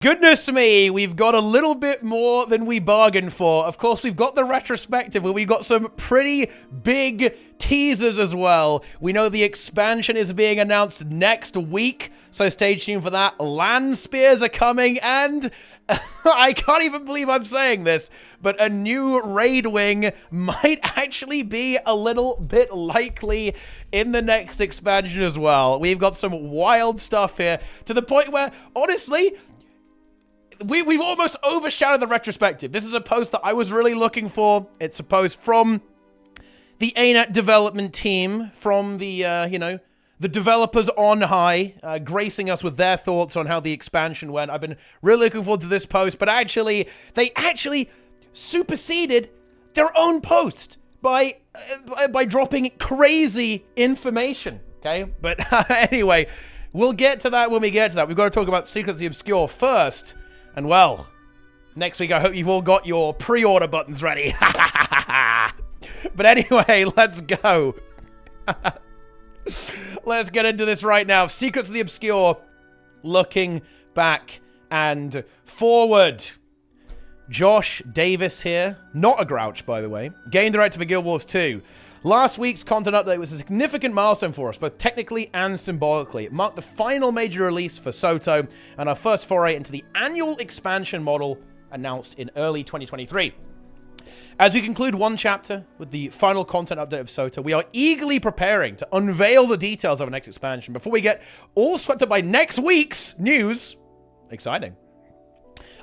Goodness me, we've got a little bit more than we bargained for. Of course, we've got the retrospective, where we've got some pretty big teasers as well. We know the expansion is being announced next week, so stay tuned for that. Land spears are coming, and I can't even believe I'm saying this, but a new raid wing might actually be a little bit likely in the next expansion as well. We've got some wild stuff here, to the point where, honestly, we've almost overshadowed the retrospective. This is a post that I was really looking for. It's a post from the ArenaNet development team, from the, the developers on high, gracing us with their thoughts on how the expansion went. I've been really looking forward to this post, but they actually superseded their own post by dropping crazy information, okay? But anyway, we'll get to that when we get to that. We've got to talk about Secrets of the Obscure first. And well, next week I hope you've all got your pre-order buttons ready. But anyway, let's go. Let's get into this right now. Secrets of the Obscure, looking back and forward. Josh Davis here, not a grouch, by the way. Game director for Guild Wars 2. Last week's content update was a significant milestone for us, both technically and symbolically. It marked the final major release for Soto, and our first foray into the annual expansion model announced in early 2023. As we conclude one chapter with the final content update of Soto, we are eagerly preparing to unveil the details of our next expansion before we get all swept up by next week's news. Exciting.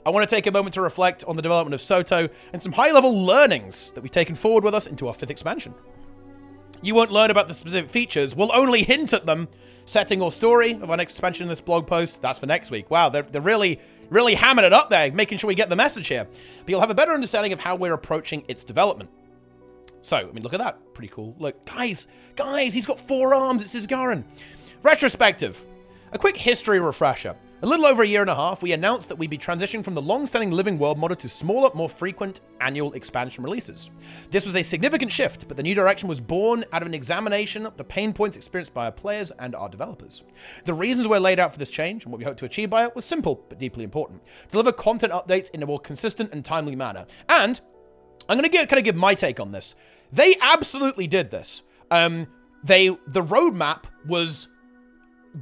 I want to take a moment to reflect on the development of Soto and some high-level learnings that we've taken forward with us into our 5th expansion. You won't learn about the specific features, we'll only hint at them. Setting or story of our next expansion in this blog post, that's for next week. Wow, they're really hamming it up there, making sure we get the message here. But you'll have a better understanding of how we're approaching its development. So, I mean, look at that. Pretty cool. Look, guys, he's got 4 arms. It's Isgaran. Retrospective. A quick history refresher. A little over a year and a half, we announced that we'd be transitioning from the long-standing Living World model to smaller, more frequent annual expansion releases. This was a significant shift, but the new direction was born out of an examination of the pain points experienced by our players and our developers. The reasons were laid out for this change, and what we hoped to achieve by it was simple, but deeply important. Deliver content updates in a more consistent and timely manner. And I'm going to give my take on this. They absolutely did this. The roadmap was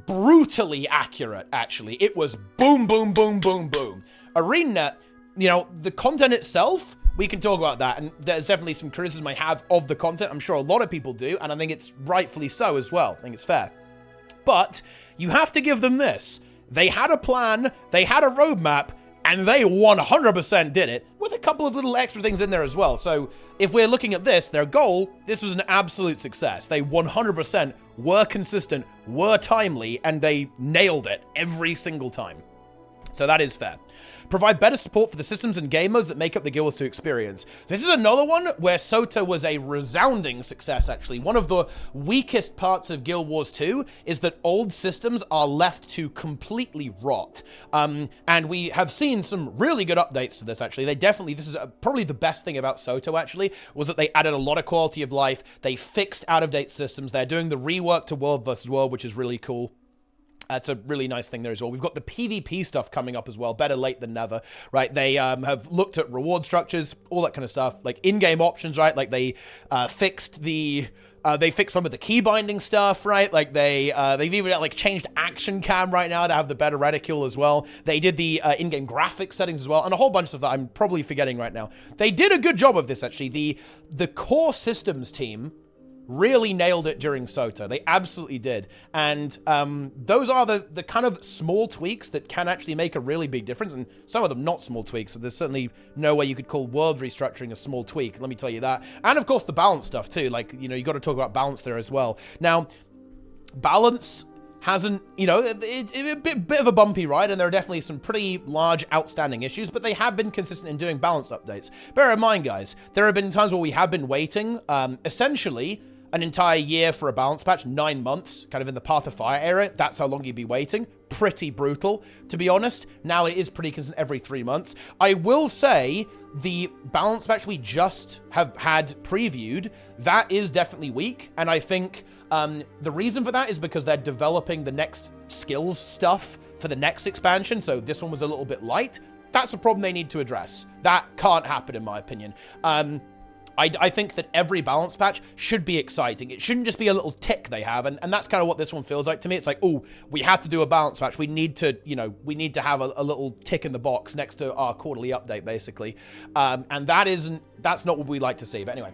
brutally accurate, actually. It was boom, boom, boom, boom, boom. ArenaNet, the content itself, we can talk about that, and there's definitely some criticism I have of the content. I'm sure a lot of people do, and I think it's rightfully so as well. I think it's fair. But you have to give them this. They had a plan, they had a roadmap, and they 100% did it, with a couple of little extra things in there as well. So if we're looking at this, their goal, this was an absolute success. They 100% were consistent, were timely, and they nailed it every single time. So that is fair. Provide better support for the systems and game modes that make up the Guild Wars 2 experience. This is another one where Soto was a resounding success, actually. One of the weakest parts of Guild Wars 2 is that old systems are left to completely rot. And we have seen some really good updates to this, actually. This is probably the best thing about Soto, actually, was that they added a lot of quality of life. They fixed out-of-date systems. They're doing the rework to World vs. World, which is really cool. That's a really nice thing there as well. We've got the PvP stuff coming up as well. Better late than never, right? They have looked at reward structures, all that kind of stuff, like in-game options, right? Like they fixed some of the key binding stuff, right? Like they've even changed action cam right now to have the better reticule as well. They did the in-game graphics settings as well, and a whole bunch of that I'm probably forgetting right now. They did a good job of this, actually. The core systems team really nailed it during Soto. They absolutely did. And those are the kind of small tweaks that can actually make a really big difference, and some of them not small tweaks, so there's certainly no way you could call world restructuring a small tweak, let me tell you that. And of course the balance stuff too, you got to talk about balance there as well. Now, balance hasn't, it's a bit of a bumpy ride, and there are definitely some pretty large outstanding issues, but they have been consistent in doing balance updates. Bear in mind, guys, there have been times where we have been waiting, essentially, an entire year for a balance patch, 9 months, kind of in the Path of Fire era. That's how long you'd be waiting. Pretty brutal, to be honest. Now it is pretty consistent every 3 months. I will say the balance patch we just have had previewed, that is definitely weak, and I think the reason for that is because they're developing the next skills stuff for the next expansion, so this one was a little bit light. That's a problem they need to address. That can't happen, in my opinion. I think that every balance patch should be exciting. It shouldn't just be a little tick they have, and that's kind of what this one feels like to me. It's like, oh, we have to do a balance patch. We need to, we need to have a little tick in the box next to our quarterly update, basically. And that's not what we like to see. But anyway.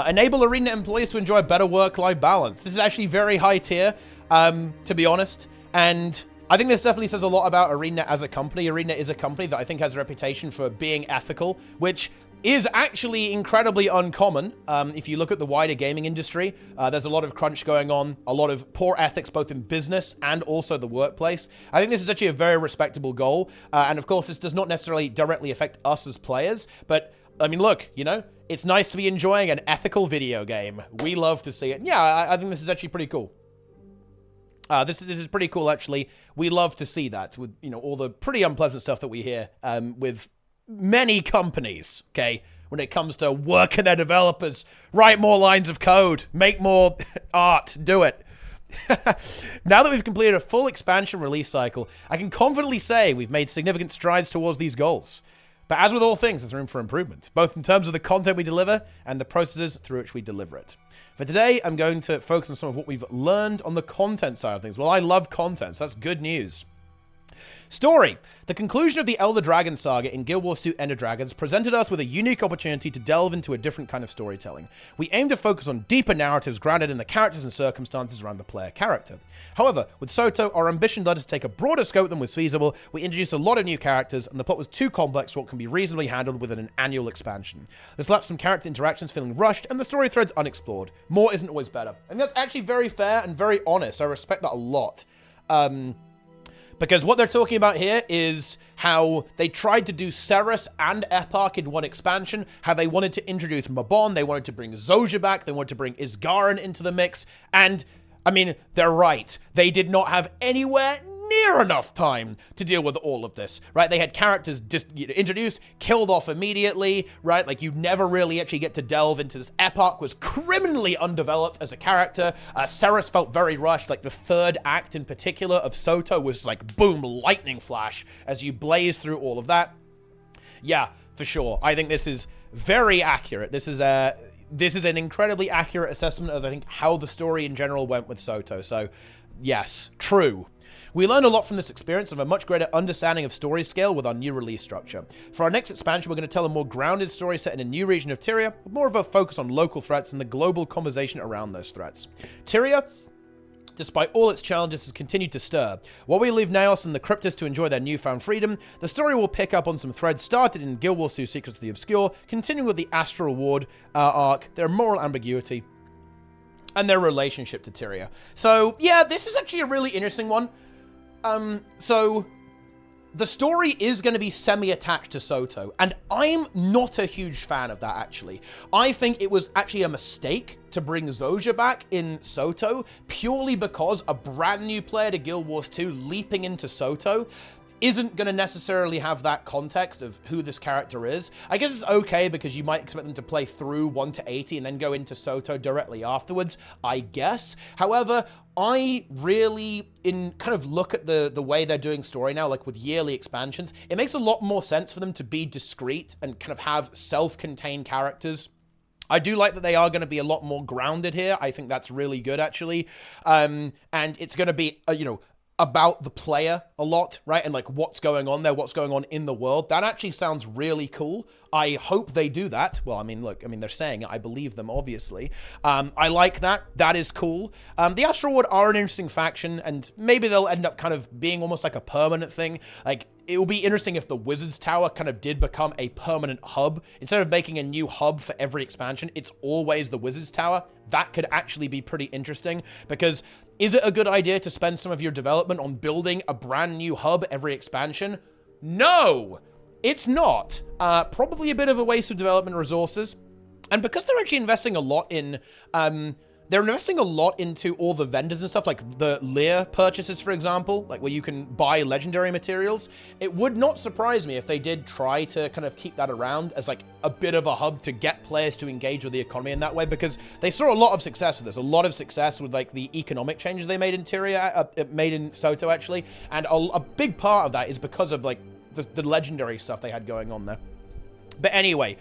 Enable ArenaNet employees to enjoy a better work-life balance. This is actually very high tier, to be honest. And I think this definitely says a lot about ArenaNet as a company. ArenaNet is a company that I think has a reputation for being ethical, which is actually incredibly uncommon. If you look at the wider gaming industry, there's a lot of crunch going on, a lot of poor ethics, both in business and also the workplace. I think this is actually a very respectable goal. And of course, this does not necessarily directly affect us as players, but I mean, look, it's nice to be enjoying an ethical video game. We love to see it. Yeah, I think this is actually pretty cool. This is pretty cool, actually. We love to see that with, all the pretty unpleasant stuff that we hear with many companies, okay, when it comes to working their developers, write more lines of code, make more art, do it. Now that we've completed a full expansion release cycle, I can confidently say we've made significant strides towards these goals. But as with all things, there's room for improvement, both in terms of the content we deliver and the processes through which we deliver it. For today, I'm going to focus on some of what we've learned on the content side of things. Well, I love content, so that's good news. Story. The conclusion of the Elder Dragon saga in Guild Wars 2 Ender Dragons presented us with a unique opportunity to delve into a different kind of storytelling. We aim to focus on deeper narratives grounded in the characters and circumstances around the player character. However, with Soto, our ambition led us to take a broader scope than was feasible. We introduced a lot of new characters, and the plot was too complex for what can be reasonably handled within an annual expansion. This left some character interactions feeling rushed, and the story threads unexplored. More isn't always better. And that's actually very fair and very honest. I respect that a lot. Because what they're talking about here is how they tried to do Ceres and Eparch in one expansion, how they wanted to introduce Mabon, they wanted to bring Zojja back, they wanted to bring Isgarin into the mix, and, I mean, they're right. They did not have anywhere near enough time to deal with all of this, right? They had characters just introduced, killed off immediately, right? Like, you never really actually get to delve into this. Eparch was criminally undeveloped as a character. Ceres felt very rushed. Like, the third act in particular of Soto was like, boom, lightning flash as you blaze through all of that. Yeah, for sure. I think this is very accurate. This is an incredibly accurate assessment of, I think, how the story in general went with Soto. So, yes, true. We learned a lot from this experience and have a much greater understanding of story scale with our new release structure. For our next expansion, we're going to tell a more grounded story set in a new region of Tyria, with more of a focus on local threats and the global conversation around those threats. Tyria, despite all its challenges, has continued to stir. While we leave Naos and the Cryptus to enjoy their newfound freedom, the story will pick up on some threads started in Guild Wars 2 Secrets of the Obscure, continuing with the Astral Ward arc, their moral ambiguity, and their relationship to Tyria. So, yeah, this is actually a really interesting one. So the story is going to be semi-attached to Soto, and I'm not a huge fan of that, actually. I think it was actually a mistake to bring Zojja back in Soto, purely because a brand new player to Guild Wars 2 leaping into Soto isn't going to necessarily have that context of who this character is. I guess it's okay because you might expect them to play through 1 to 80 and then go into Soto directly afterwards, I guess. However, I really, kind of look at the way they're doing story now, like with yearly expansions, it makes a lot more sense for them to be discreet and kind of have self-contained characters. I do like that they are going to be a lot more grounded here. I think that's really good, actually. And it's going to be, about the player a lot, right? And like what's going on there, what's going on in the world. That actually sounds really cool. I hope they do that. Well, I mean, look, they're saying it. I believe them, obviously. I like that. That is cool. The Astral Ward are an interesting faction, and maybe they'll end up kind of being almost like a permanent thing. Like, it will be interesting if the Wizard's Tower kind of did become a permanent hub. Instead of making a new hub for every expansion, it's always the Wizard's Tower. That could actually be pretty interesting, because is it a good idea to spend some of your development on building a brand new hub every expansion? No, it's not. Probably a bit of a waste of development resources. And because they're actually investing a lot in they're investing a lot into all the vendors and stuff, like the Lear purchases, for example, like where you can buy legendary materials. It would not surprise me if they did try to kind of keep that around as like a bit of a hub to get players to engage with the economy in that way, because they saw a lot of success with this, a lot of success with like the economic changes they made in made in Soto actually, and a big part of that is because of like the legendary stuff they had going on there. But anyway,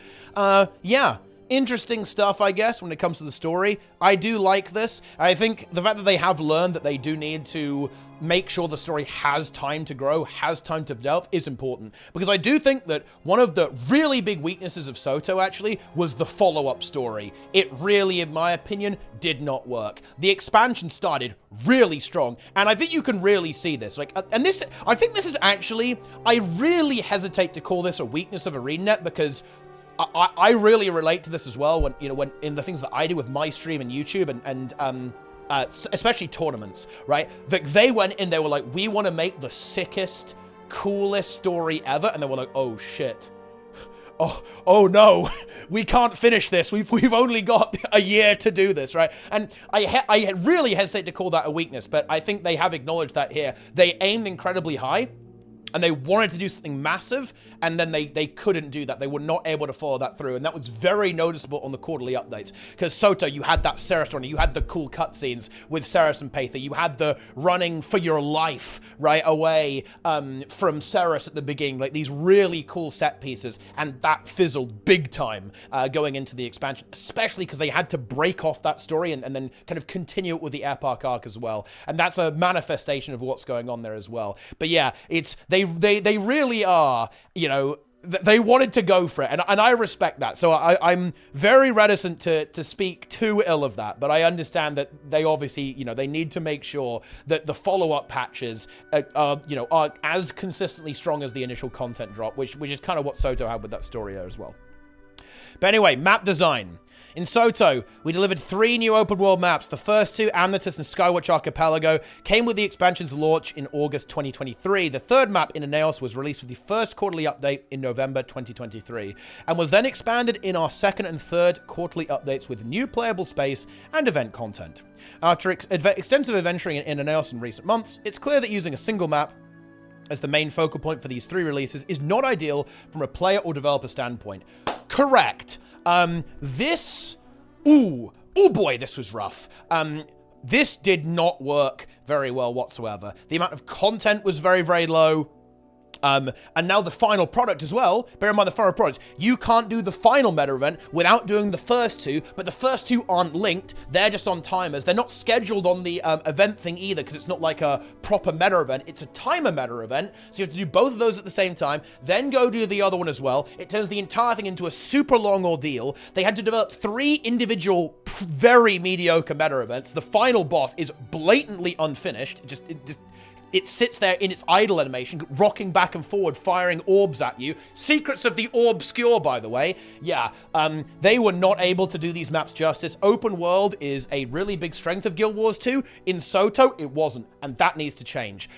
yeah. Interesting stuff, I guess, when it comes to the story. I do like this. I think the fact that they have learned that they do need to make sure the story has time to grow, has time to develop, is important. Because I do think that one of the really big weaknesses of Soto, actually, was the follow-up story. It really, in my opinion, did not work. The expansion started really strong, and I think you can really see this. Like, and this, I think this is actually, I really hesitate to call this a weakness of ArenaNet, because I really relate to this as well when, when in the things that I do with my stream and YouTube and especially tournaments, right? That they went in, they were like, we want to make the sickest, coolest story ever. And they were like, oh shit. Oh no, we can't finish this. We've only got a year to do this, right? And I really hesitate to call that a weakness, but I think they have acknowledged that here. They aimed incredibly high, and they wanted to do something massive, and then they couldn't do that. They were not able to follow that through, and that was very noticeable on the quarterly updates. Because Soto, you had that Ceres running, you had the cool cutscenes with Ceres and Paether, you had the running for your life right away from Ceres at the beginning, like these really cool set pieces, and that fizzled big time going into the expansion, especially because they had to break off that story and then kind of continue it with the Airpark arc as well. And that's a manifestation of what's going on there as well. But yeah, it's they really are, they wanted to go for it, and I respect that. So I'm very reticent to speak too ill of that, but I understand that they obviously, they need to make sure that the follow-up patches are as consistently strong as the initial content drop, which is kind of what Soto had with that story there as well. But anyway, map design. In Soto, we delivered 3 new open-world maps. The first 2, Amethyst and Skywatch Archipelago, came with the expansion's launch in August 2023. The third map, Inaneos, was released with the first quarterly update in November 2023, and was then expanded in our second and third quarterly updates with new playable space and event content. After extensive adventuring in Inaneos in recent months, it's clear that using a single map as the main focal point for these 3 releases is not ideal from a player or developer standpoint. Correct. This was rough. This did not work very well whatsoever. The amount of content was very, very low. And now the final product as well. Bear in mind the final product. You can't do the final meta event without doing the first 2, but the first 2 aren't linked. They're just on timers. They're not scheduled on the event thing either, because it's not like a proper meta event. It's a timer meta event. So you have to do both of those at the same time, then go do the other one as well. It turns the entire thing into a super long ordeal. They had to develop 3 individual very mediocre meta events. The final boss is blatantly unfinished. It sits there in its idle animation, rocking back and forward, firing orbs at you. Secrets of the Obscure, by the way. Yeah, they were not able to do these maps justice. Open world is a really big strength of Guild Wars 2. In Soto, it wasn't, and that needs to change.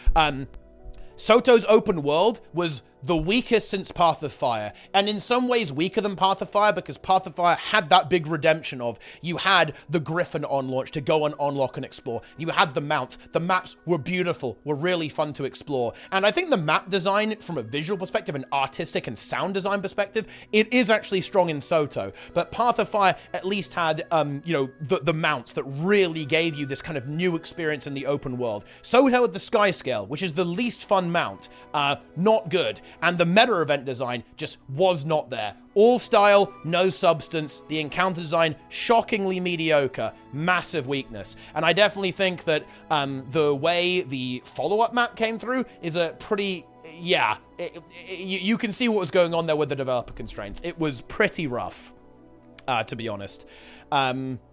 Soto's open world was the weakest since Path of Fire, and in some ways weaker than Path of Fire, because Path of Fire had that big redemption of, you had the Griffin on launch to go and unlock and explore. You had the mounts. The maps were beautiful, were really fun to explore. And I think the map design, from a visual perspective, an artistic and sound design perspective, it is actually strong in Soto. But Path of Fire at least had, the mounts that really gave you this kind of new experience in the open world. Soto had the Sky Scale, which is the least fun mount. Not good. And the meta event design just was not there. All style, no substance. The encounter design, shockingly mediocre. Massive weakness. And I definitely think that the way the follow-up map came through is a pretty... Yeah, you can see what was going on there with the developer constraints. It was pretty rough, to be honest.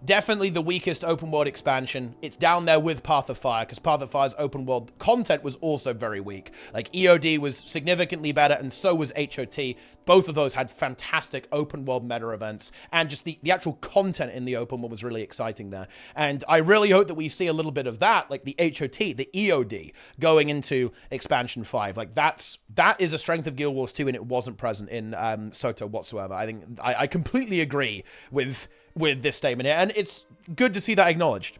Definitely the weakest open world expansion. It's down there with Path of Fire, because Path of Fire's open world content was also very weak. Like, EOD was significantly better, and so was HOT. Both of those had fantastic open world meta events, and just the actual content in the open world was really exciting there. And I really hope that we see a little bit of that, like the HOT, the EOD, going into expansion 5. Like, that is a strength of Guild Wars 2, and it wasn't present in Soto whatsoever. I think I completely agree with with this statement here, and it's good to see that acknowledged.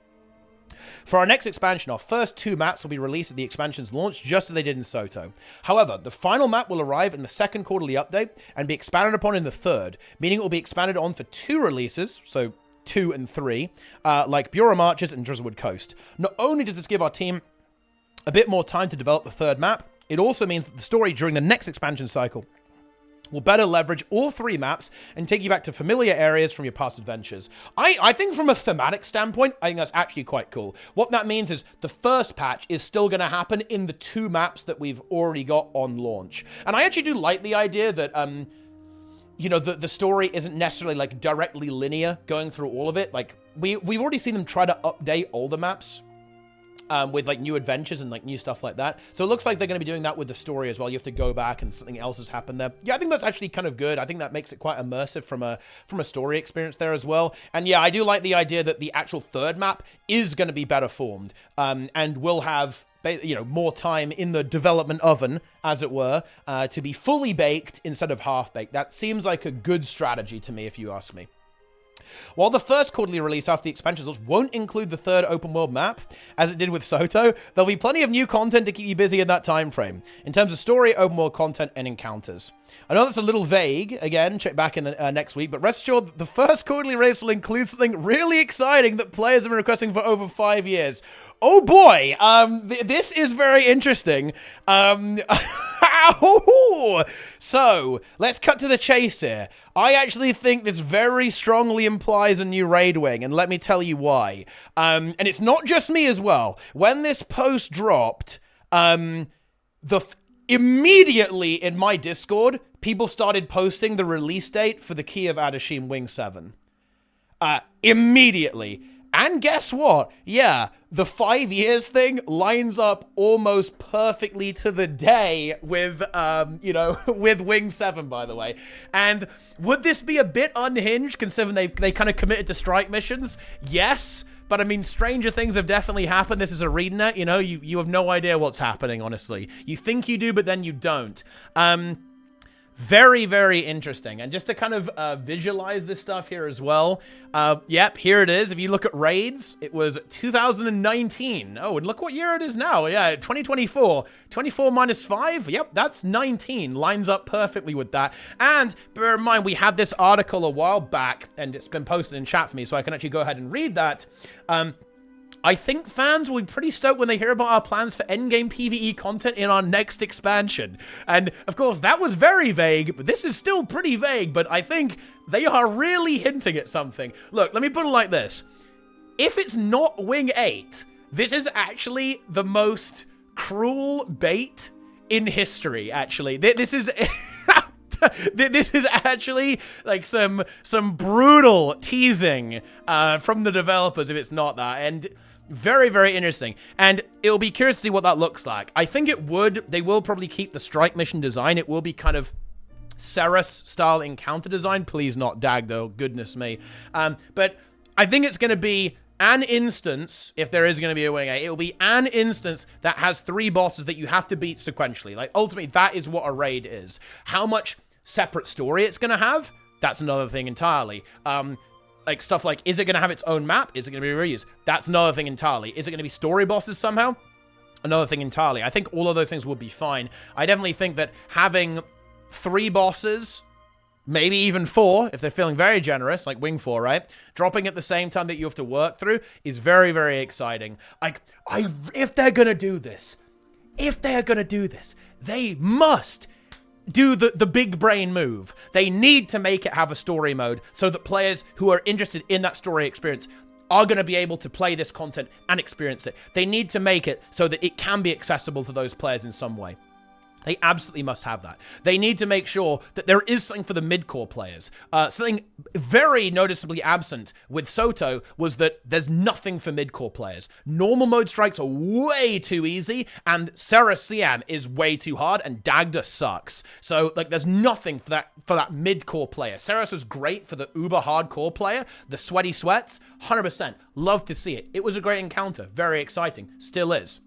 For our next expansion, our first 2 maps will be released at the expansion's launch, just as they did in Soto. However, the final map will arrive in the second quarterly update and be expanded upon in the third, meaning it will be expanded on for 2 releases, so 2 and 3, like Bureau Marches and Drizzlewood Coast. Not only does this give our team a bit more time to develop the third map, it also means that the story during the next expansion cycle will better leverage all 3 maps and take you back to familiar areas from your past adventures. I think from a thematic standpoint, I think that's actually quite cool. What that means is the first patch is still going to happen in the 2 maps that we've already got on launch. And I actually do like the idea that, you know, the story isn't necessarily, like, directly linear going through all of it. Like, we've already seen them try to update older maps with, like, new adventures and, like, new stuff like that. So it looks like they're going to be doing that with the story as well. You have to go back and something else has happened there. Yeah, I think that's actually kind of good. I think that makes it quite immersive from a story experience there as well. And yeah, I do like the idea that the actual third map is going to be better formed, and will have, you know, more time in the development oven, as it were, to be fully baked instead of half-baked. That seems like a good strategy to me, if you ask me. While the first quarterly release after the expansions launch won't include the third open world map, as it did with Soto, there'll be plenty of new content to keep you busy in that time frame, in terms of story, open world content, and encounters. I know that's a little vague, again, check back in the next week, but rest assured that the first quarterly release will include something really exciting that players have been requesting for over 5 years. Oh boy, this is very interesting. So, let's cut to the chase here. I actually think this very strongly implies a new raid wing, and let me tell you why. And it's not just me as well. When this post dropped, immediately in my Discord, people started posting the release date for the Key of Adashim Wing 7. Immediately. And guess what? Yeah, the 5 years thing lines up almost perfectly to the day with, you know, with Wing 7, by the way. And would this be a bit unhinged, considering they kind of committed to strike missions? Yes, but I mean, stranger things have definitely happened. This is ArenaNet, you know, you have no idea what's happening, honestly. You think you do, but then you don't. Very, very interesting. And just to kind of visualize this stuff here as well. Yep, here it is. If you look at raids, it was 2019. Oh, and look what year it is now. Yeah, 2024. 24 minus 5. Yep, that's 19. Lines up perfectly with that. And bear in mind, we had this article a while back, and it's been posted in chat for me, so I can actually go ahead and read that. I think fans will be pretty stoked when they hear about our plans for endgame PvE content in our next expansion. And, of course, that was very vague, but this is still pretty vague, but I think they are really hinting at something. Look, let me put it like this. If it's not Wing 8, this is actually the most cruel bait in history, actually. This is... This is actually like some brutal teasing from the developers if it's not that, and very, very interesting. And it'll be curious to see what that looks like. I think they will probably keep the strike mission design. It will be kind of Ceres style encounter design. Please not Dag though, goodness me. But I think it's going to be an instance, if there is going to be a Wing 8, it will be an instance that has 3 bosses that you have to beat sequentially. Like, ultimately, that is what a raid is. How much separate story it's going to have, that's another thing entirely. Like, stuff like, is it going to have its own map? Is it going to be reused? That's another thing entirely. Is it going to be story bosses somehow? Another thing entirely. I think all of those things would be fine. I definitely think that having 3 bosses, maybe even 4, if they're feeling very generous, like Wing 4, right? Dropping at the same time that you have to work through is very, very exciting. Like, if they're going to do this, they must do the big brain move. They need to make it have a story mode so that players who are interested in that story experience are going to be able to play this content and experience it. They need to make it so that it can be accessible to those players in some way. They absolutely must have that. They need to make sure that there is something for the mid-core players. Something very noticeably absent with Soto was that there's nothing for mid-core players. Normal mode strikes are way too easy, and Ceres CM is way too hard, and Dagda sucks. So, like, there's nothing for that mid-core player. Ceres was great for the uber hardcore player, the sweaty sweats, 100%. Love to see it. It was a great encounter. Very exciting. Still is.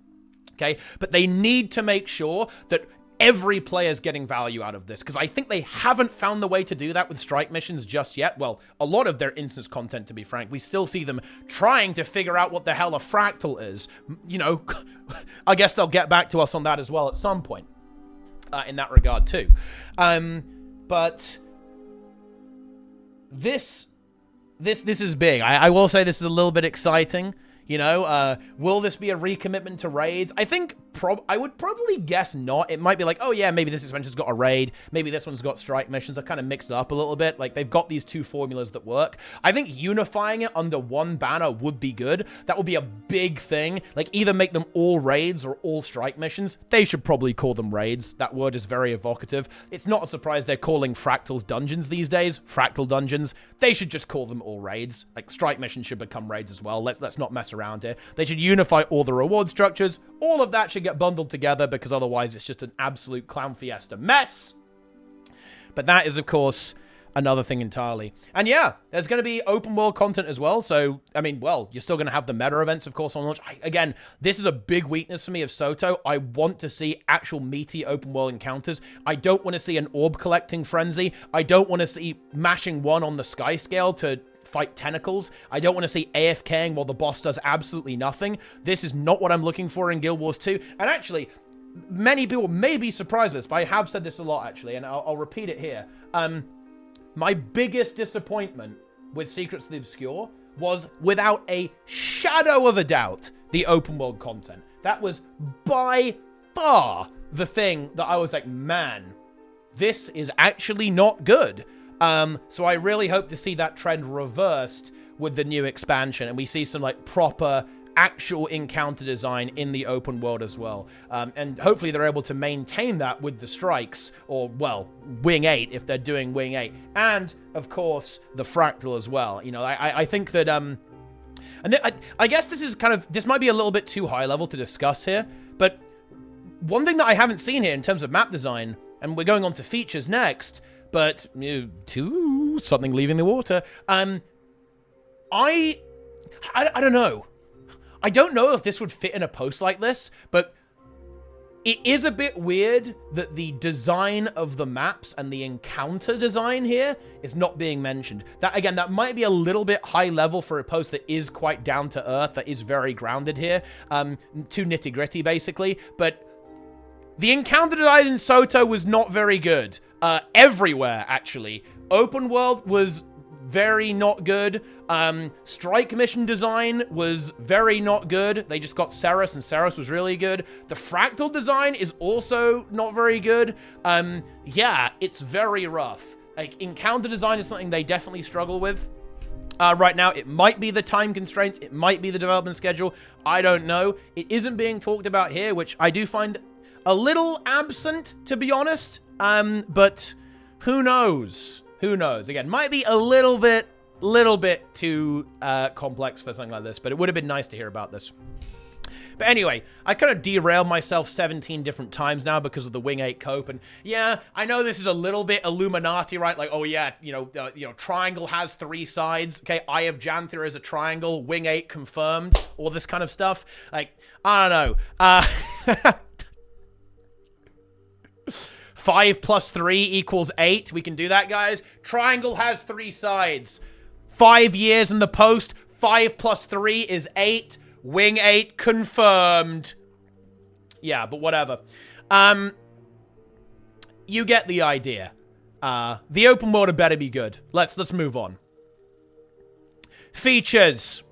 Okay? But they need to make sure that every player's getting value out of this, because I think they haven't found the way to do that with strike missions just yet. Well, a lot of their instance content, to be frank. We still see them trying to figure out what the hell a fractal is. You know, I guess they'll get back to us on that as well at some point, in that regard too. But this is big. I will say this is a little bit exciting. You know, will this be a recommitment to raids? I think I would probably guess not. It might be like, oh yeah, maybe this expansion's got a raid. Maybe this one's got strike missions. I kind of mixed it up a little bit. Like, they've got these two formulas that work. I think unifying it under one banner would be good. That would be a big thing. Like, either make them all raids or all strike missions. They should probably call them raids. That word is very evocative. It's not a surprise they're calling fractals dungeons these days. Fractal dungeons. They should just call them all raids. Like, strike missions should become raids as well. Let's not mess around here. They should unify all the reward structures. All of that should get bundled together, because otherwise it's just an absolute clown fiesta mess. But that is, of course, another thing entirely. And yeah, there's going to be open world content as well. So, I mean, well, you're still going to have the meta events, of course, on launch. Again, this is a big weakness for me of Soto. I want to see actual meaty open world encounters. I don't want to see an orb collecting frenzy. I don't want to see mashing one on the sky scale to fight tentacles. I don't want to see AFKing while the boss does absolutely nothing. This is not what I'm looking for in Guild Wars 2. And actually, many people may be surprised by this, but I have said this a lot, actually, and I'll repeat it here. My biggest disappointment with Secrets of the Obscure was, without a shadow of a doubt, the open world content. That was by far the thing that I was like, man, this is actually not good. So I really hope to see that trend reversed with the new expansion, and we see some like proper actual encounter design in the open world as well. And hopefully they're able to maintain that with the strikes, or, well, Wing 8 if they're doing Wing 8. And, of course, the Fractal as well. You know, I think that, and I guess this might be a little bit too high level to discuss here, but one thing that I haven't seen here in terms of map design, and we're going on to features next, but something leaving the water. I don't know. I don't know if this would fit in a post like this, but it is a bit weird that the design of the maps and the encounter design here is not being mentioned. That, again, that might be a little bit high level for a post that is quite down to earth, that is very grounded here, too nitty gritty basically, but the encounter design in Soto was not very good. Everywhere, actually. Open world was very not good. Strike mission design was very not good. They just got Ceres, and Ceres was really good. The fractal design is also not very good. Yeah, it's very rough. Like, encounter design is something they definitely struggle with. Right now, it might be the time constraints. It might be the development schedule. I don't know. It isn't being talked about here, which I do find a little absent, to be honest. But who knows? Who knows? Again, might be a little bit too complex for something like this, but it would have been nice to hear about this. But anyway, I kind of derailed myself 17 different times now because of the Wing 8 cope, and yeah, I know this is a little bit Illuminati, right? Like, oh yeah, you know, triangle has 3 sides. Okay, Eye of Janthir is a triangle. Wing 8 confirmed. All this kind of stuff. Like, I don't know. 5 plus 3 equals 8. We can do that, guys. Triangle has 3 sides. 5 years in the post. 5 plus 3 is 8. Wing 8 confirmed. Yeah, but whatever. You get the idea. The open world had better be good. Let's move on. Features.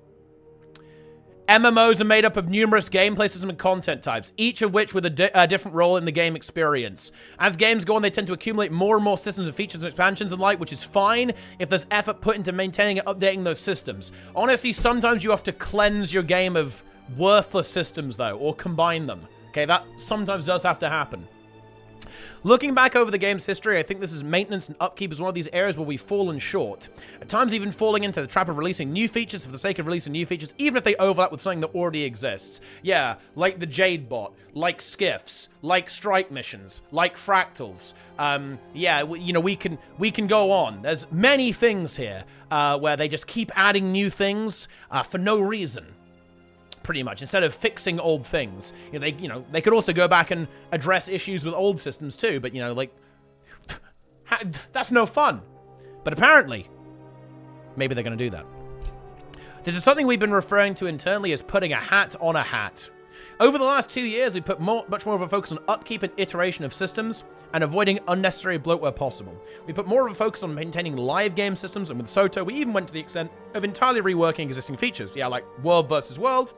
MMOs are made up of numerous gameplay systems and content types, each of which with a different role in the game experience. As games go on, they tend to accumulate more and more systems and features and expansions and like, which is fine if there's effort put into maintaining and updating those systems. Honestly, sometimes you have to cleanse your game of worthless systems, though, or combine them. Okay, that sometimes does have to happen. Looking back over the game's history, I think this is maintenance and upkeep is one of these areas where we've fallen short. At times even falling into the trap of releasing new features for the sake of releasing new features, even if they overlap with something that already exists. Yeah, like the Jade bot, like skiffs, like strike missions, like fractals. Yeah, you know, we can go on. There's many things here where they just keep adding new things for no reason. pretty much, instead of fixing old things. They could also go back and address issues with old systems too, but, like, that's no fun. But apparently, maybe they're going to do that. This is something we've been referring to internally as putting a hat on a hat. Over the last 2 years, we put much more of a focus on upkeep and iteration of systems and avoiding unnecessary bloat where possible. We put more of a focus on maintaining live game systems, and with Soto, we even went to the extent of entirely reworking existing features. Yeah, like World versus World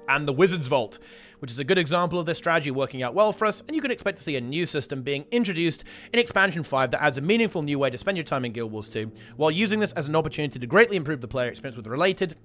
and the Wizard's Vault, which is a good example of this strategy working out well for us, and you can expect to see a new system being introduced in Expansion 5 that adds a meaningful new way to spend your time in Guild Wars 2, while using this as an opportunity to greatly improve the player experience with related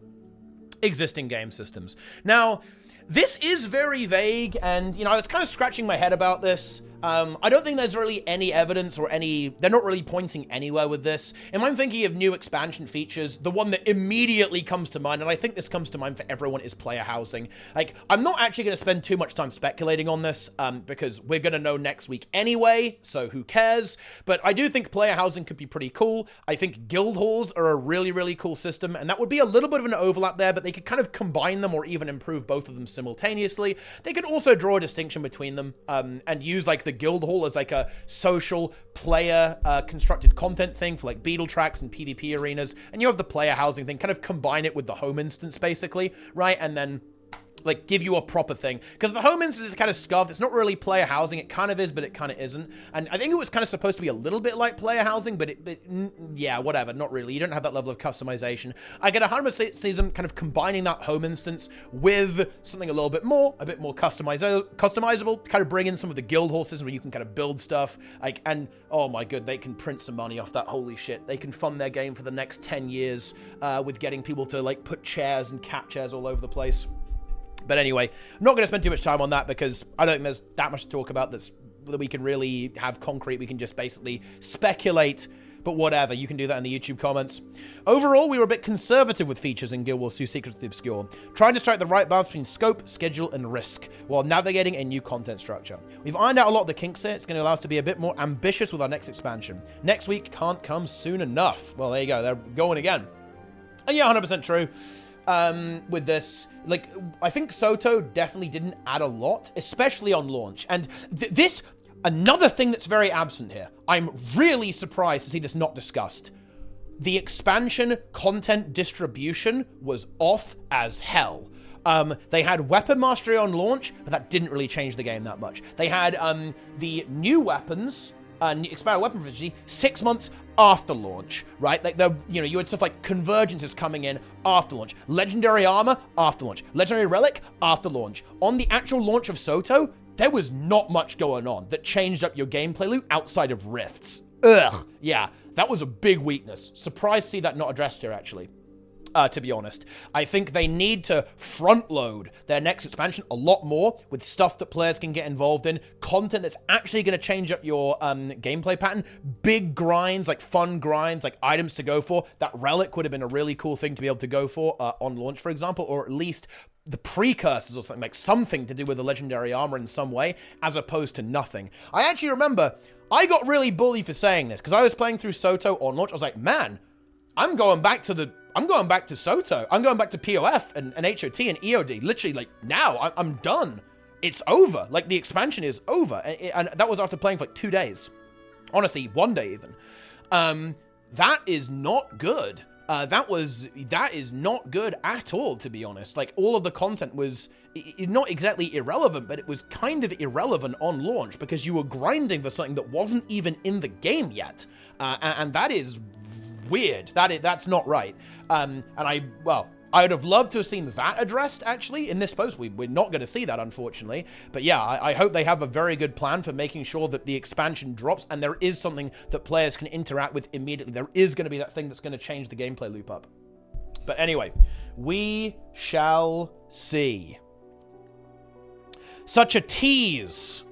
existing game systems. Now, this is very vague, and, I was kind of scratching my head about this. I don't think there's really any evidence or they're not really pointing anywhere with this. And I'm thinking of new expansion features. The one that immediately comes to mind, and I think this comes to mind for everyone, is player housing. Like, I'm not actually going to spend too much time speculating on this, because we're going to know next week anyway, so who cares? But I do think player housing could be pretty cool. I think guild halls are a really, really cool system, and that would be a little bit of an overlap there, but they could kind of combine them or even improve both of them simultaneously. They could also draw a distinction between them, and use, like, the guild hall as like a social player constructed content thing for like beetle tracks and PvP arenas, and you have the player housing thing, kind of combine it with the home instance basically, right? And then like give you a proper thing, because the home instance is kind of scuffed. It's not really player housing. It kind of is, but it kind of isn't. And I think it was kind of supposed to be a little bit like player housing, but yeah, whatever, not really. You don't have that level of customization. I get 100% see them kind of combining that home instance with something a bit more customizable, kind of bring in some of the guild hall systems where you can kind of build stuff, like, and oh my god, they can print some money off that. Holy shit, they can fund their game for the next 10 years with getting people to like put chairs and cat chairs all over the place. But anyway, I'm not going to spend too much time on that because I don't think there's that much to talk about that we can really have concrete. We can just basically speculate, but whatever. You can do that in the YouTube comments. Overall, we were a bit conservative with features in Guild Wars 2 Secrets of the Obscure, trying to strike the right balance between scope, schedule, and risk, while navigating a new content structure. We've ironed out a lot of the kinks here. It's going to allow us to be a bit more ambitious with our next expansion. Next week can't come soon enough. Well, there you go. They're going again. And yeah, 100% true. With this, like, I think Soto definitely didn't add a lot, especially on launch. And this, another thing that's very absent here. I'm really surprised to see this not discussed. The expansion content distribution was off as hell. They had weapon mastery on launch, but that didn't really change the game that much. They had the new weapons, expanded weapon proficiency 6 months after launch, right? Like, you had stuff like convergences coming in after launch, legendary armor after launch, legendary relic after launch. On the actual launch of Soto, there was not much going on that changed up your gameplay loop outside of rifts. Ugh, yeah, that was a big weakness. Surprised to see that not addressed here, actually. To be honest, I think they need to front load their next expansion a lot more with stuff that players can get involved in, content that's actually going to change up your gameplay pattern, big grinds, like fun grinds, like items to go for. That relic would have been a really cool thing to be able to go for on launch, for example, or at least the precursors or something, like something to do with the legendary armor in some way, as opposed to nothing. I actually remember I got really bullied for saying this because I was playing through Soto on launch. I was like, man, I'm going back to Soto. I'm going back to POF and HOT and EOD. Literally, like, now, I'm done. It's over. Like, the expansion is over. And that was after playing for, like, 2 days. Honestly, 1 day even. That is not good. That is not good at all, to be honest. Like, all of the content was not exactly irrelevant, but it was kind of irrelevant on launch because you were grinding for something that wasn't even in the game yet. And that is weird. That's not right. And I would have loved to have seen that addressed, actually, in this post. We're not going to see that, unfortunately. But yeah, I hope they have a very good plan for making sure that the expansion drops and there is something that players can interact with immediately. There is going to be that thing that's going to change the gameplay loop up. But anyway, we shall see. Such a tease.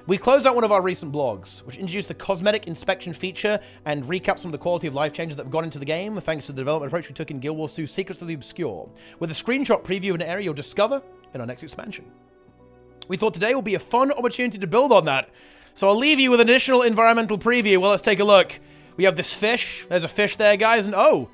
We closed out one of our recent blogs, which introduced the cosmetic inspection feature and recapped some of the quality of life changes that have gone into the game, thanks to the development approach we took in Guild Wars 2 Secrets of the Obscure, with a screenshot preview of an area you'll discover in our next expansion. We thought today will be a fun opportunity to build on that, so I'll leave you with an additional environmental preview. Well, let's take a look. We have this fish. There's a fish there, guys, and oh,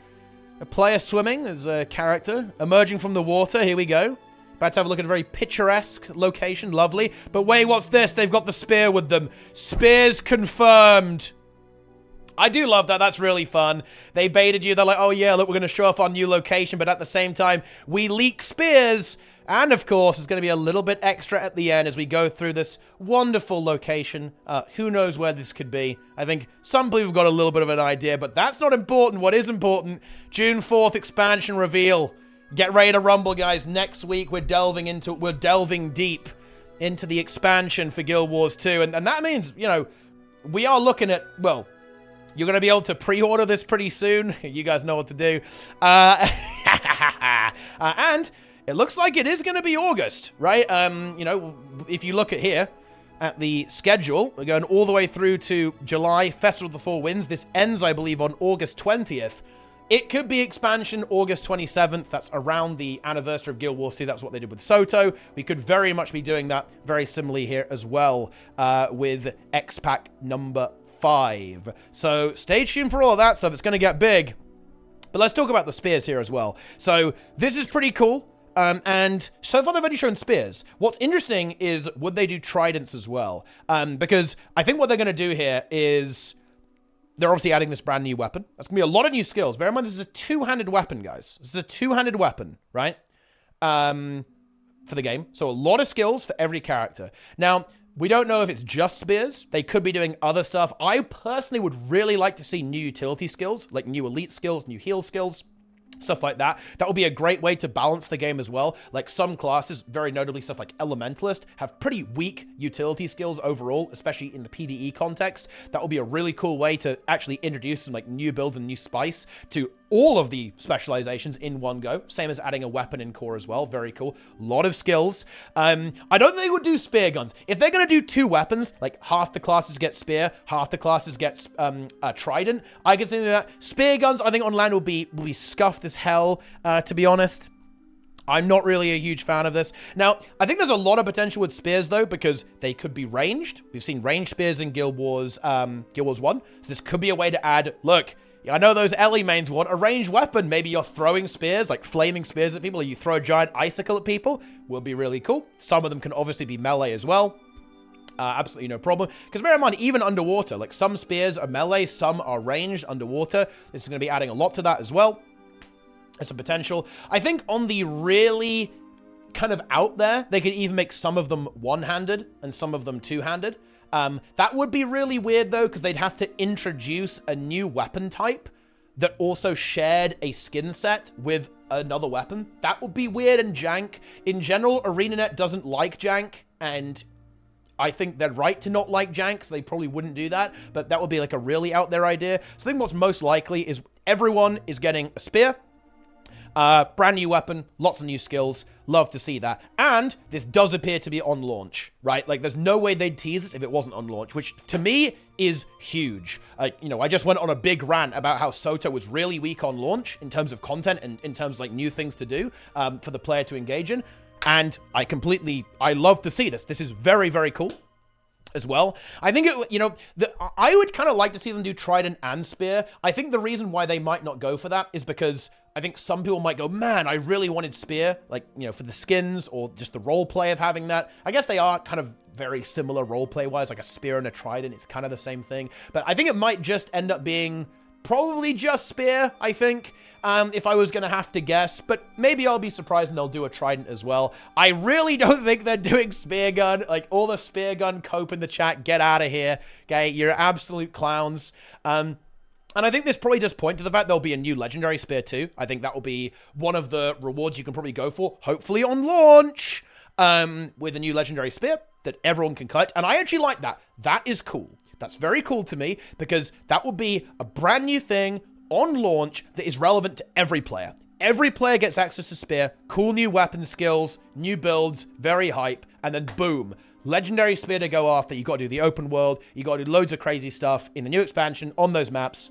A player swimming as a character. Emerging from the water. Here we go. About to have a look at a very picturesque location. Lovely. But wait, what's this? They've got the spear with them. Spears confirmed. I do love that. That's really fun. They baited you. They're like, oh yeah, look, we're going to show off our new location. But at the same time, we leak spears. And of course, it's going to be a little bit extra at the end as we go through this wonderful location. Who knows where this could be? I think some people have got a little bit of an idea, but that's not important. What is important? June 4th expansion reveal. Get ready to rumble, guys. Next week, we're delving deep into the expansion for Guild Wars 2. And that means, you know, we are looking at, well, you're going to be able to pre-order this pretty soon. You guys know what to do. And it looks like it is going to be August, right? You know, if you look at here at the schedule, we're going all the way through to July, Festival of the Four Winds. This ends, I believe, on August 20th. It could be expansion August 27th. That's around the anniversary of Guild Wars 2. That's what they did with Soto. We could very much be doing that very similarly here as well with X-Pack number 5. So stay tuned for all of that stuff. It's going to get big. But let's talk about the spears here as well. So this is pretty cool. And so far they've only shown spears. What's interesting is would they do tridents as well? Because I think what they're going to do here is they're obviously adding this brand new weapon. That's going to be a lot of new skills. Bear in mind, this is a two-handed weapon, guys. This is a two-handed weapon, right? For the game. So a lot of skills for every character. Now, we don't know if it's just spears. They could be doing other stuff. I personally would really like to see new utility skills, like new elite skills, new heal skills. Stuff like that. That would be a great way to balance the game as well. Like some classes, very notably stuff like Elementalist, have pretty weak utility skills overall, especially in the PvE context. That would be a really cool way to actually introduce some like new builds and new spice to all of the specializations in one go. Same as adding a weapon in core as well. Very cool. A lot of skills. I don't think they would do spear guns. If they're going to do two weapons, like half the classes get spear, half the classes get trident, I can see that. Spear guns, I think on land will be scuffed as hell, to be honest. I'm not really a huge fan of this. Now, I think there's a lot of potential with spears, though, because they could be ranged. We've seen ranged spears in Guild Wars 1. So this could be a way to add, look, I know those Ellie mains want a ranged weapon. Maybe you're throwing spears, like flaming spears at people, or you throw a giant icicle at people. Will be really cool. Some of them can obviously be melee as well. Absolutely no problem. Because bear in mind, even underwater, like some spears are melee, some are ranged underwater. This is going to be adding a lot to that as well. It's a potential. I think on the really kind of out there, they could even make some of them one-handed and some of them two-handed. That would be really weird, though, because they'd have to introduce a new weapon type that also shared a skin set with another weapon. That would be weird and jank. In general, ArenaNet doesn't like jank, and I think they're right to not like jank, so they probably wouldn't do that, but that would be like a really out there idea. So I think what's most likely is everyone is getting a spear, brand new weapon, lots of new skills. Love to see that. And this does appear to be on launch, right? Like, there's no way they'd tease this if it wasn't on launch, which to me is huge. You know, I just went on a big rant about how Soto was really weak on launch in terms of content and in terms of like new things to do for the player to engage in. And I love to see this. This is very, very cool as well. I think I would kind of like to see them do trident and spear. I think the reason why they might not go for that is because I think some people might go, man, I really wanted spear, like, you know, for the skins or just the role play of having that. I guess they are kind of very similar role play wise, like a spear and a trident. It's kind of the same thing, but I think it might just end up being probably just spear, I think, if I was going to have to guess, but maybe I'll be surprised and they'll do a trident as well. I really don't think they're doing spear gun. Like, all the spear gun cope in the chat, get out of here. Okay, you're absolute clowns. And I think this probably does point to the fact there'll be a new legendary spear too. I think that will be one of the rewards you can probably go for, hopefully on launch, with a new legendary spear that everyone can collect. And I actually like that. That is cool. That's very cool to me because that will be a brand new thing on launch that is relevant to every player. Every player gets access to spear, cool new weapon skills, new builds, very hype, and then boom. Legendary spear to go after. You got to do the open world. You got to do loads of crazy stuff in the new expansion on those maps.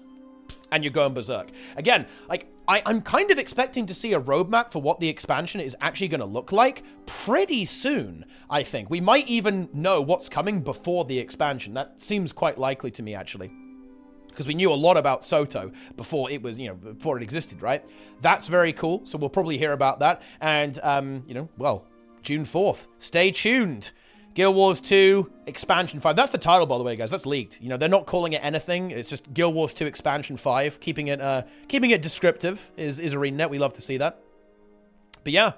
And you're going berserk. Again, like, I'm kind of expecting to see a roadmap for what the expansion is actually going to look like pretty soon, I think. We might even know what's coming before the expansion. That seems quite likely to me, actually. because we knew a lot about Soto before it was, before it existed, right? That's very cool. So we'll probably hear about that. And, well, June 4th. Stay tuned. Guild Wars 2 Expansion 5. That's the title, by the way, guys. That's leaked. They're not calling it anything. It's just Guild Wars 2 Expansion 5. Keeping it descriptive is ArenaNet. We love to see that. But yeah,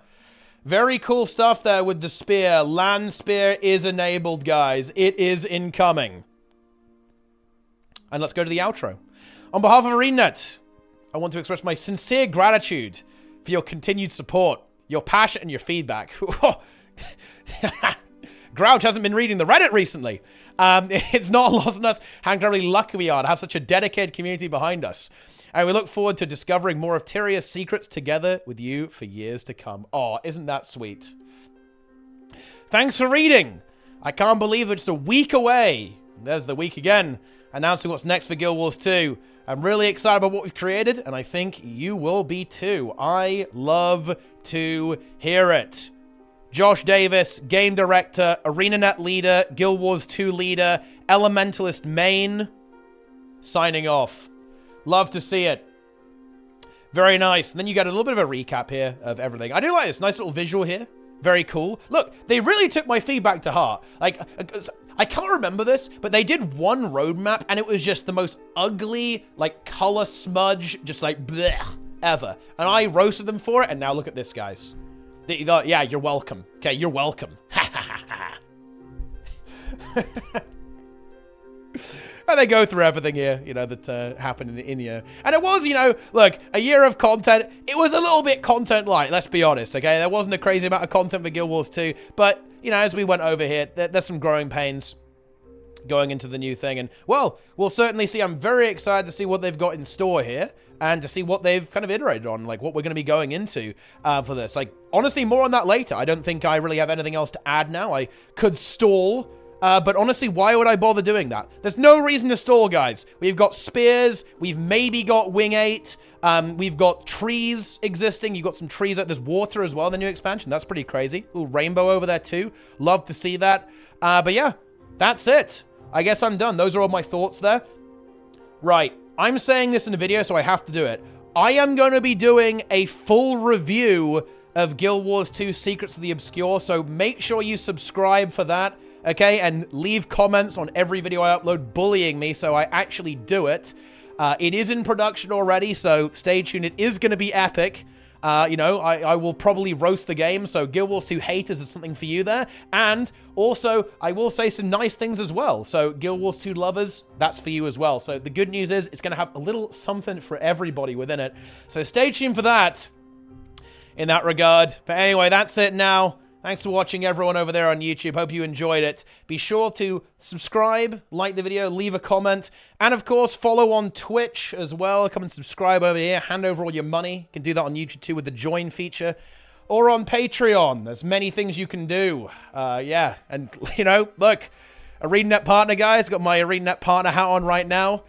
very cool stuff there with the spear. Land spear is enabled, guys. It is incoming. And let's go to the outro. On behalf of ArenaNet, I want to express my sincere gratitude for your continued support, your passion, and your feedback. Grouch hasn't been reading the Reddit recently. It's not lost on us how incredibly lucky we are to have such a dedicated community behind us. And we look forward to discovering more of Tyria's secrets together with you for years to come. Oh, isn't that sweet? Thanks for reading. I can't believe we're just a week away. There's the week again. Announcing what's next for Guild Wars 2. I'm really excited about what we've created, and I think you will be too. I love to hear it. Josh Davis, Game Director, ArenaNet Leader, Guild Wars 2 Leader, Elementalist Main, signing off. Love to see it. Very nice. And then you get a little bit of a recap here of everything. I do like this nice little visual here. Very cool. Look, they really took my feedback to heart. Like, I can't remember this, but they did one roadmap, and it was just the most ugly, like, color smudge, just like, bleh, ever. And I roasted them for it, and now look at this, guys. Yeah, you're welcome. Okay, you're welcome. Ha ha ha ha. And they go through everything here, that happened in India. And it was, look, a year of content. It was a little bit content light, let's be honest, okay? There wasn't a crazy amount of content for Guild Wars 2. But, as we went over here, there's some growing pains going into the new thing. And, well, we'll certainly see. I'm very excited to see what they've got in store here. And to see what they've kind of iterated on, like what we're going to be going into for this. Like, honestly, more on that later. I don't think I really have anything else to add now. I could stall. But honestly, why would I bother doing that? There's no reason to stall, guys. We've got spears. We've maybe got Wing 8. We've got trees existing. You've got some trees. There's water as well in the new expansion. That's pretty crazy. Little rainbow over there too. Love to see that. But yeah, that's it. I guess I'm done. Those are all my thoughts there. Right. I'm saying this in a video, so I have to do it. I am going to be doing a full review of Guild Wars 2 Secrets of the Obscure, so make sure you subscribe for that. Okay, and leave comments on every video I upload bullying me so I actually do it. It is in production already, so stay tuned. It is going to be epic. I will probably roast the game, so Guild Wars 2 haters is something for you there. And also, I will say some nice things as well. So Guild Wars 2 lovers, that's for you as well. So the good news is it's going to have a little something for everybody within it. So stay tuned for that in that regard. But anyway, that's it now. Thanks for watching, everyone over there on YouTube. Hope you enjoyed it. Be sure to subscribe, like the video, leave a comment, and of course, follow on Twitch as well. Come and subscribe over here. Hand over all your money. You can do that on YouTube too with the join feature. Or on Patreon. There's many things you can do. Yeah, and look, ArenaNet partner, guys. Got my ArenaNet partner hat on right now.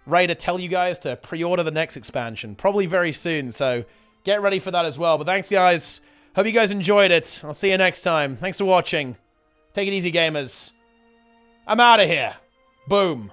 Ready to tell you guys to pre-order the next expansion. Probably very soon, so get ready for that as well. But thanks, guys. Hope you guys enjoyed it. I'll see you next time. Thanks for watching. Take it easy, gamers. I'm out of here. Boom.